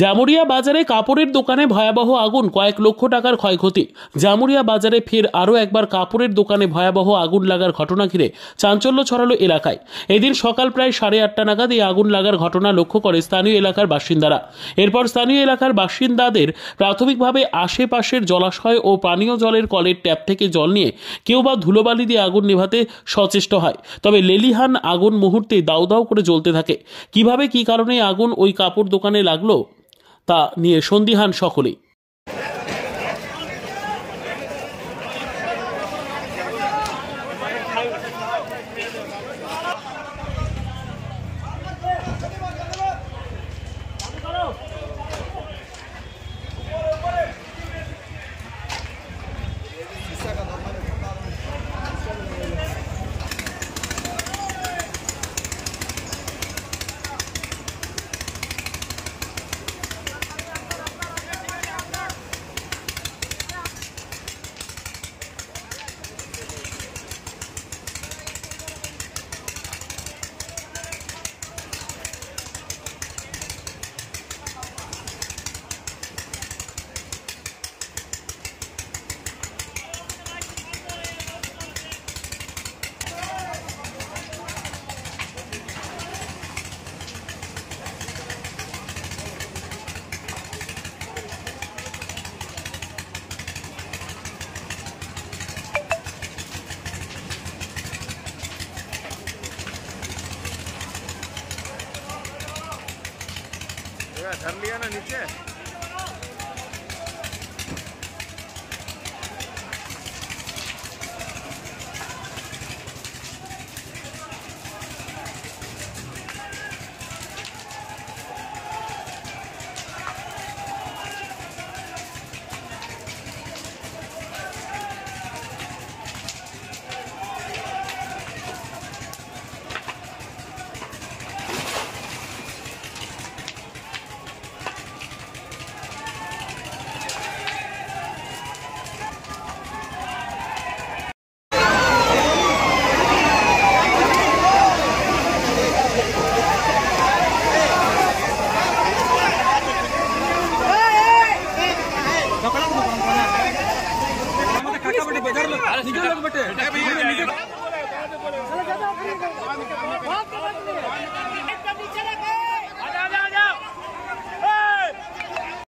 জামুরিয়া বাজারে কাপড়ের দোকানে ভয়াবহ আগুন, কয়েক লক্ষ টাকার ক্ষয়ক্ষতি। জামুরিয়া বাজারে ফের আরও একবার কাপড়ের দোকানে ভয়াবহ আগুন লাগার ঘটনা ঘিরে চাঞ্চল্য ছড়ালো এলাকায়। এদিন সকাল প্রায় 8:30 নাগাদ এই আগুন লাগার ঘটনা লক্ষ্য করে স্থানীয় এলাকার বাসিন্দারা। এরপর স্থানীয় এলাকার বাসিন্দাদের প্রাথমিকভাবে আশেপাশের জলাশয় ও পানীয় জলের কলের ট্যাপ থেকে জল নিয়ে কেউ বা ধুলোবালি দিয়ে আগুন নেভাতে সচেষ্ট হয়। তবে লেলিহান আগুন মুহূর্তে দাউ দাউ করে জ্বলতে থাকে। কিভাবে কি কারণে আগুন ওই কাপড় দোকানে লাগলো তা নিয়ে সন্দিহান সকলেই। धर लिया ना नीचे। निकल लो बेटे।